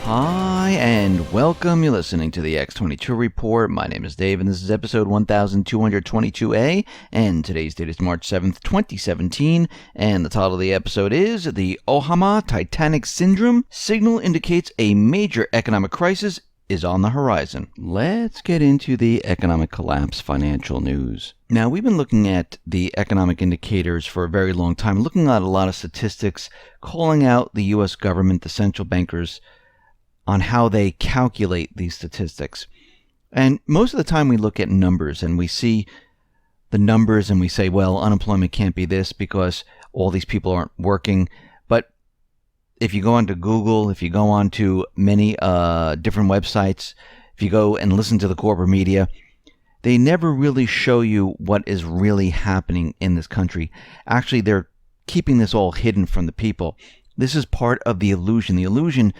Hi, and welcome. You're listening to the X22 Report. My name is Dave, and this is episode 1222A, and today's date is March 7th, 2017, and the title of the episode is The Ohama Titanic Syndrome Signal Indicates a Major Economic Crisis is on the horizon. Let's get into the economic collapse financial news. Now, we've been looking at the economic indicators for a very long time, looking at a lot of statistics, calling out the U.S. government, the central bankers, on how they calculate these statistics. And most of the time we look at numbers and we see the numbers and we say, well, unemployment can't be this because all these people aren't working. But if you go onto Google, if you go onto many different websites, if you go and listen to the corporate media, they never really show you what is really happening in this country. Actually, they're keeping this all hidden from the people. This is part of the illusion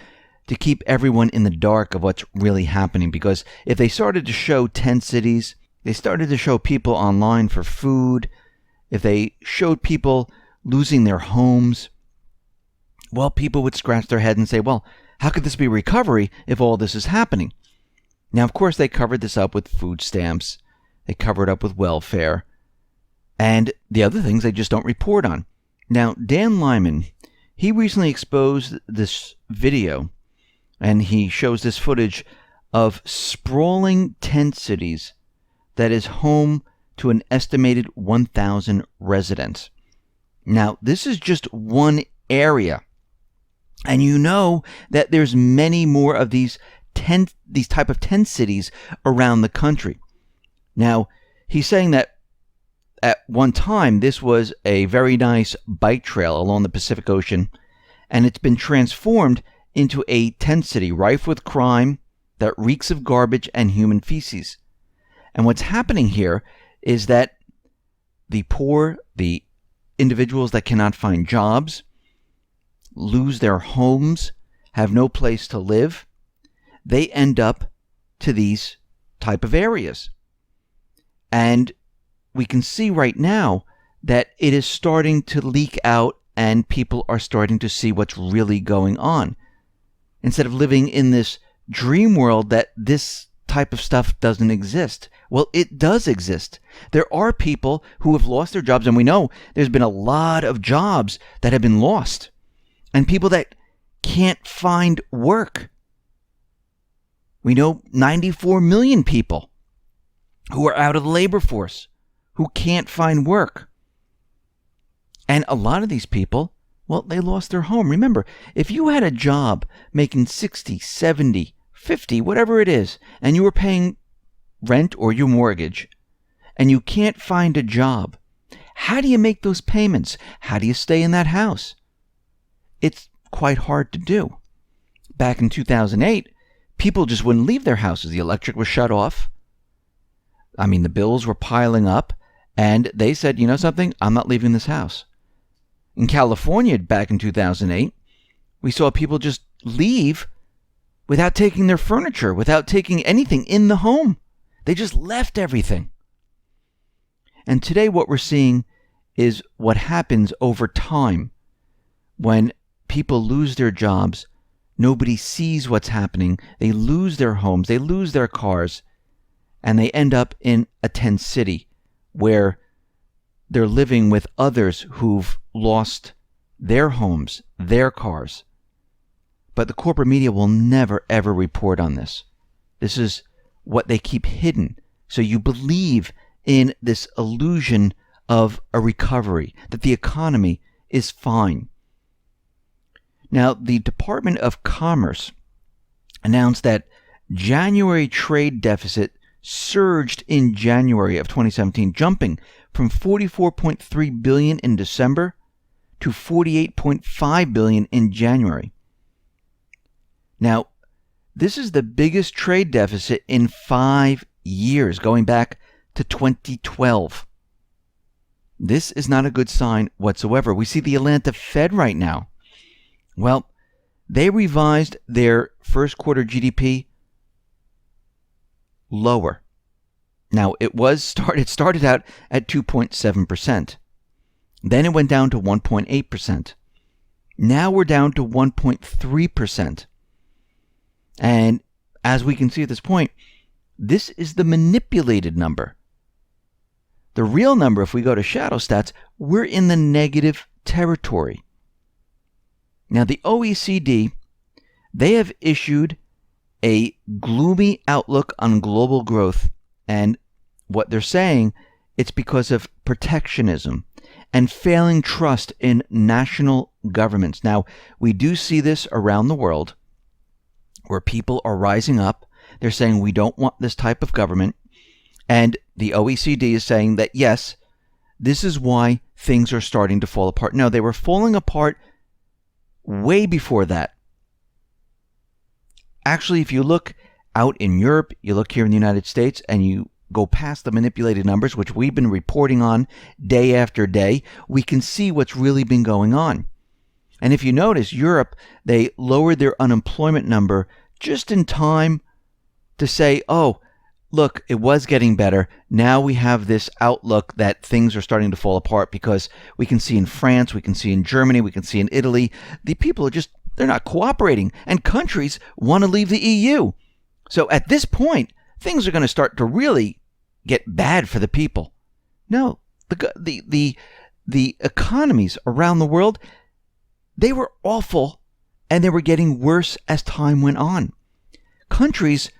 to keep everyone in the dark of what's really happening. Because if they started to show 10 cities, they started to show people online for food, if they showed people losing their homes, well, people would scratch their head and say, well, how could this be recovery if all this is happening? Now, of course, they covered this up with food stamps. They covered it up with welfare. And the other things they just don't report on. Now, Dan Lyman, he recently exposed this video, and he shows this footage of sprawling tent cities that is home to an estimated 1,000 residents. Now, this is just one area. And you know that there's many more of these type of tent cities around the country. Now, he's saying that at one time, this was a very nice bike trail along the Pacific Ocean, and it's been transformed into a tent city rife with crime that reeks of garbage and human feces. And what's happening here is that the poor, the individuals that cannot find jobs, lose their homes, have no place to live, they end up to these type of areas. And we can see right now that it is starting to leak out and people are starting to see what's really going on. Instead of living in this dream world that this type of stuff doesn't exist. Well, it does exist. There are people who have lost their jobs, and we know there's been a lot of jobs that have been lost, and people that can't find work. We know 94 million people who are out of the labor force, who can't find work. And a lot of these people, well, they lost their home. Remember, if you had a job making 60, 70, 50, whatever it is, and you were paying rent or your mortgage, and you can't find a job, how do you make those payments? How do you stay in that house? It's quite hard to do. Back in 2008, people just wouldn't leave their houses. The electric was shut off. I mean, the bills were piling up, and they said, you know something? I'm not leaving this house. In California, back in 2008, we saw people just leave without taking their furniture, without taking anything in the home. They just left everything. And today what we're seeing is what happens over time when people lose their jobs. Nobody sees what's happening. They lose their homes. They lose their cars. And they end up in a tent city where they're living with others who've lost their homes, their cars. But the corporate media will never, ever report on this. This is what they keep hidden. So you believe in this illusion of a recovery, that the economy is fine. Now, the Department of Commerce announced that January trade deficit surged in January of 2017, jumping from $44.3 billion in December to $48.5 billion in January. Now, this is the biggest trade deficit in 5 years, going back to 2012. This is not a good sign whatsoever. We see the Atlanta Fed right now. Well, they revised their first quarter GDP lower. Now, it started out at 2.7%. Then it went down to 1.8%. Now we're down to 1.3%. And as we can see at this point, this is the manipulated number. The real number, if we go to shadow stats, we're in the negative territory. Now, the OECD, they have issued a gloomy outlook on global growth. And what they're saying, it's because of protectionism and failing trust in national governments. Now, we do see this around the world where people are rising up. They're saying we don't want this type of government. And the OECD is saying that, yes, this is why things are starting to fall apart. No, they were falling apart way before that. Actually, if you look out in Europe, you look here in the United States, and you go past the manipulated numbers, which we've been reporting on day after day, we can see what's really been going on. And if you notice, Europe, they lowered their unemployment number just in time to say, oh, look, it was getting better. Now we have this outlook that things are starting to fall apart, because we can see in France, we can see in Germany, we can see in Italy, the people are just, they're not cooperating, and countries want to leave the EU. So at this point, things are going to start to really get bad for the people. No, the economies around the world, they were awful, and they were getting worse as time went on. Countries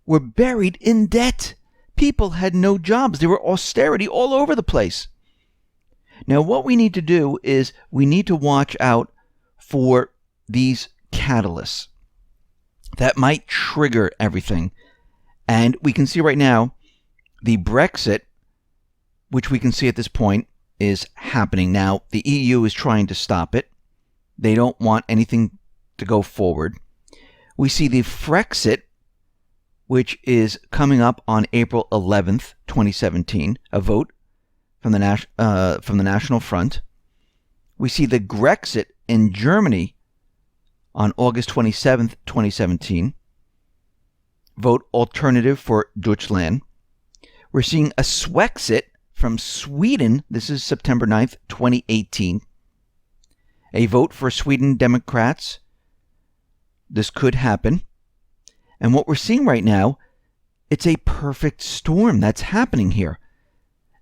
were buried in debt. People had no jobs. There were austerity all over the place. Now, what we need to do is we need to watch out for these catalysts that might trigger everything. And we can see right now the Brexit, which we can see at this point, is happening. Now, the EU is trying to stop it. They don't want anything to go forward. We see the Frexit, which is coming up on April 11th, 2017, a vote from the National Front. We see the Grexit in Germany on August 27th, 2017, vote alternative for Deutschland. We're seeing a Swexit from Sweden. This is September 9th, 2018. A vote for Sweden Democrats. This could happen. And what we're seeing right now, it's a perfect storm that's happening here.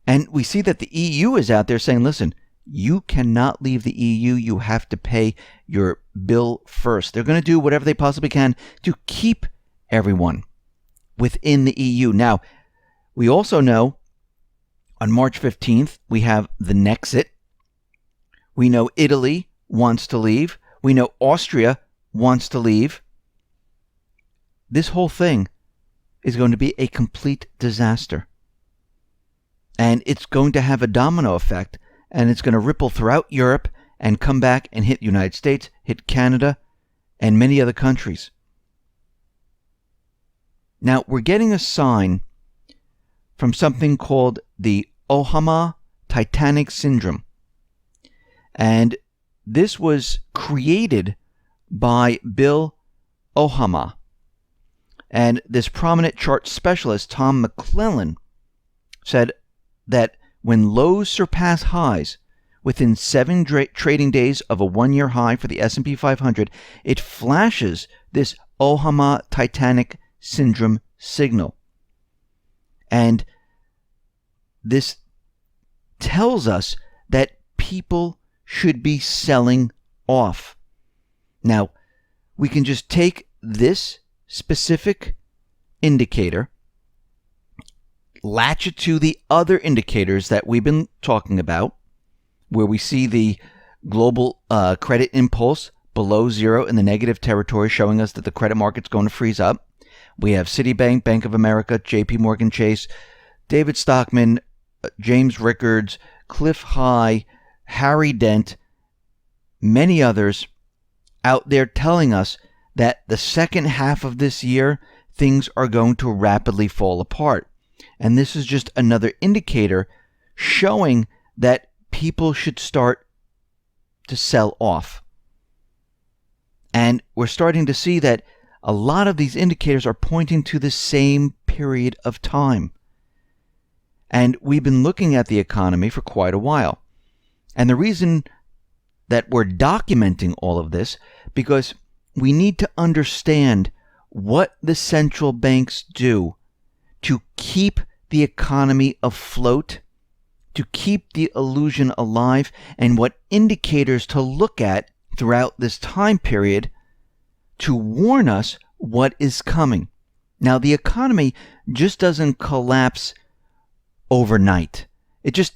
And we see that the EU is out there saying, listen, you cannot leave the EU. You have to pay your bill first. They're going to do whatever they possibly can to keep everyone within the EU. Now, we also know on March 15th, we have the Nexit. We know Italy wants to leave. We know Austria wants to leave. This whole thing is going to be a complete disaster. And it's going to have a domino effect, and it's going to ripple throughout Europe and come back and hit the United States, hit Canada, and many other countries. Now, we're getting a sign from something called the Ohama Titanic Syndrome. And this was created by Bill Ohama. And this prominent chart specialist, Tom McClellan, said that when lows surpass highs within 7 trading days of a one-year high for the S&P 500, it flashes this Ohama Titanic Syndrome Signal. And this tells us that people should be selling off. Now, we can just take this specific indicator, latch it to the other indicators that we've been talking about, where we see the global credit impulse below zero in the negative territory, showing us that the credit market's going to freeze up. We have Citibank, Bank of America, JP Morgan Chase, David Stockman, James Rickards, Cliff High, Harry Dent, many others out there telling us that the second half of this year, things are going to rapidly fall apart. And this is just another indicator showing that people should start to sell off. And we're starting to see that a lot of these indicators are pointing to the same period of time. And we've been looking at the economy for quite a while. And the reason that we're documenting all of this, because we need to understand what the central banks do to keep the economy afloat, to keep the illusion alive, and what indicators to look at throughout this time period to warn us what is coming. Now, the economy just doesn't collapse overnight. It just,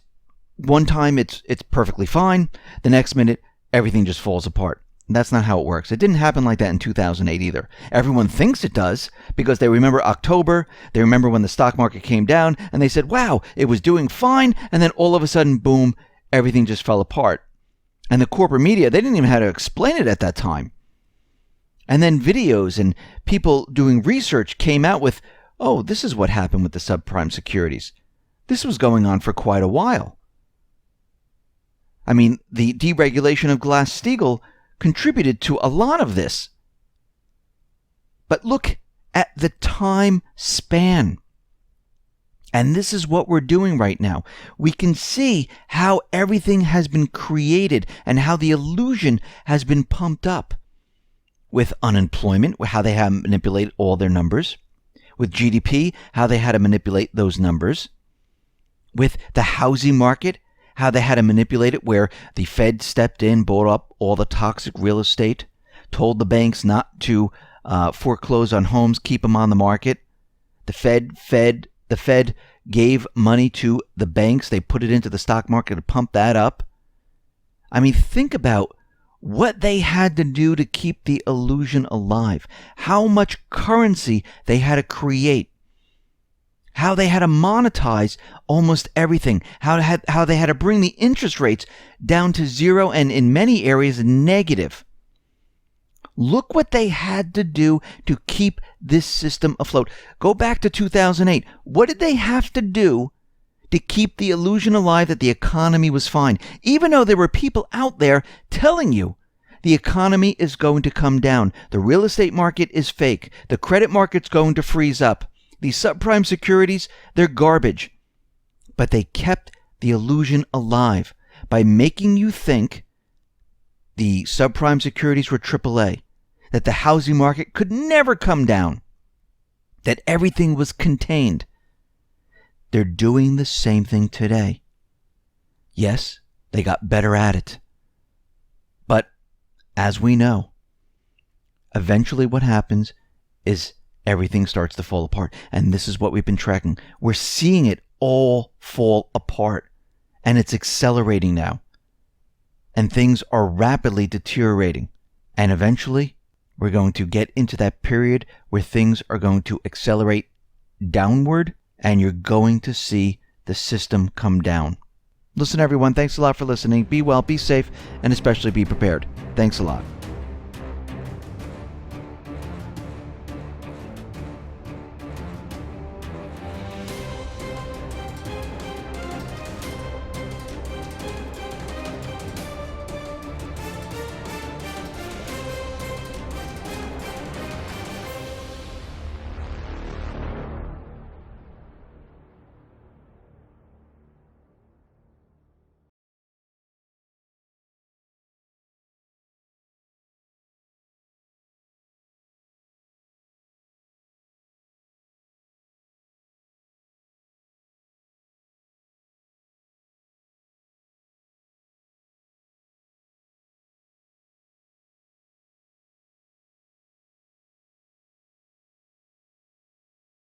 one time it's perfectly fine. The next minute, everything just falls apart. That's not how it works. It didn't happen like that in 2008 either. Everyone thinks it does because they remember October, they remember when the stock market came down, and they said, wow, it was doing fine, and then all of a sudden, boom, everything just fell apart. And the corporate media, they didn't even know how to explain it at that time. And then videos and people doing research came out with, oh, this is what happened with the subprime securities. This was going on for quite a while. I mean, the deregulation of Glass-Steagall contributed to a lot of this. But look at the time span. And this is what we're doing right now. We can see how everything has been created and how the illusion has been pumped up. With unemployment, how they have manipulated all their numbers. With GDP, how they had to manipulate those numbers. With the housing market, how they had to manipulate it, where the Fed stepped in, bought up all the toxic real estate, told the banks not to foreclose on homes, keep them on the market. The Fed gave money to the banks. They put it into the stock market to pump that up. I mean, think about what they had to do to keep the illusion alive. How much currency they had to create. How they had to monetize almost everything. How they had to bring the interest rates down to zero and in many areas negative. Look what they had to do to keep this system afloat. Go back to 2008. What did they have to do to keep the illusion alive that the economy was fine? Even though there were people out there telling you the economy is going to come down. The real estate market is fake. The credit market's going to freeze up. These subprime securities, they're garbage. But they kept the illusion alive by making you think the subprime securities were AAA, that the housing market could never come down, that everything was contained. They're doing the same thing today. Yes, they got better at it. But as we know, eventually what happens is everything starts to fall apart. And this is what we've been tracking. We're seeing it all fall apart. And it's accelerating now. And things are rapidly deteriorating. And eventually, we're going to get into that period where things are going to accelerate downward. And you're going to see the system come down. Listen, everyone, thanks a lot for listening. Be well, be safe, and especially be prepared. Thanks a lot.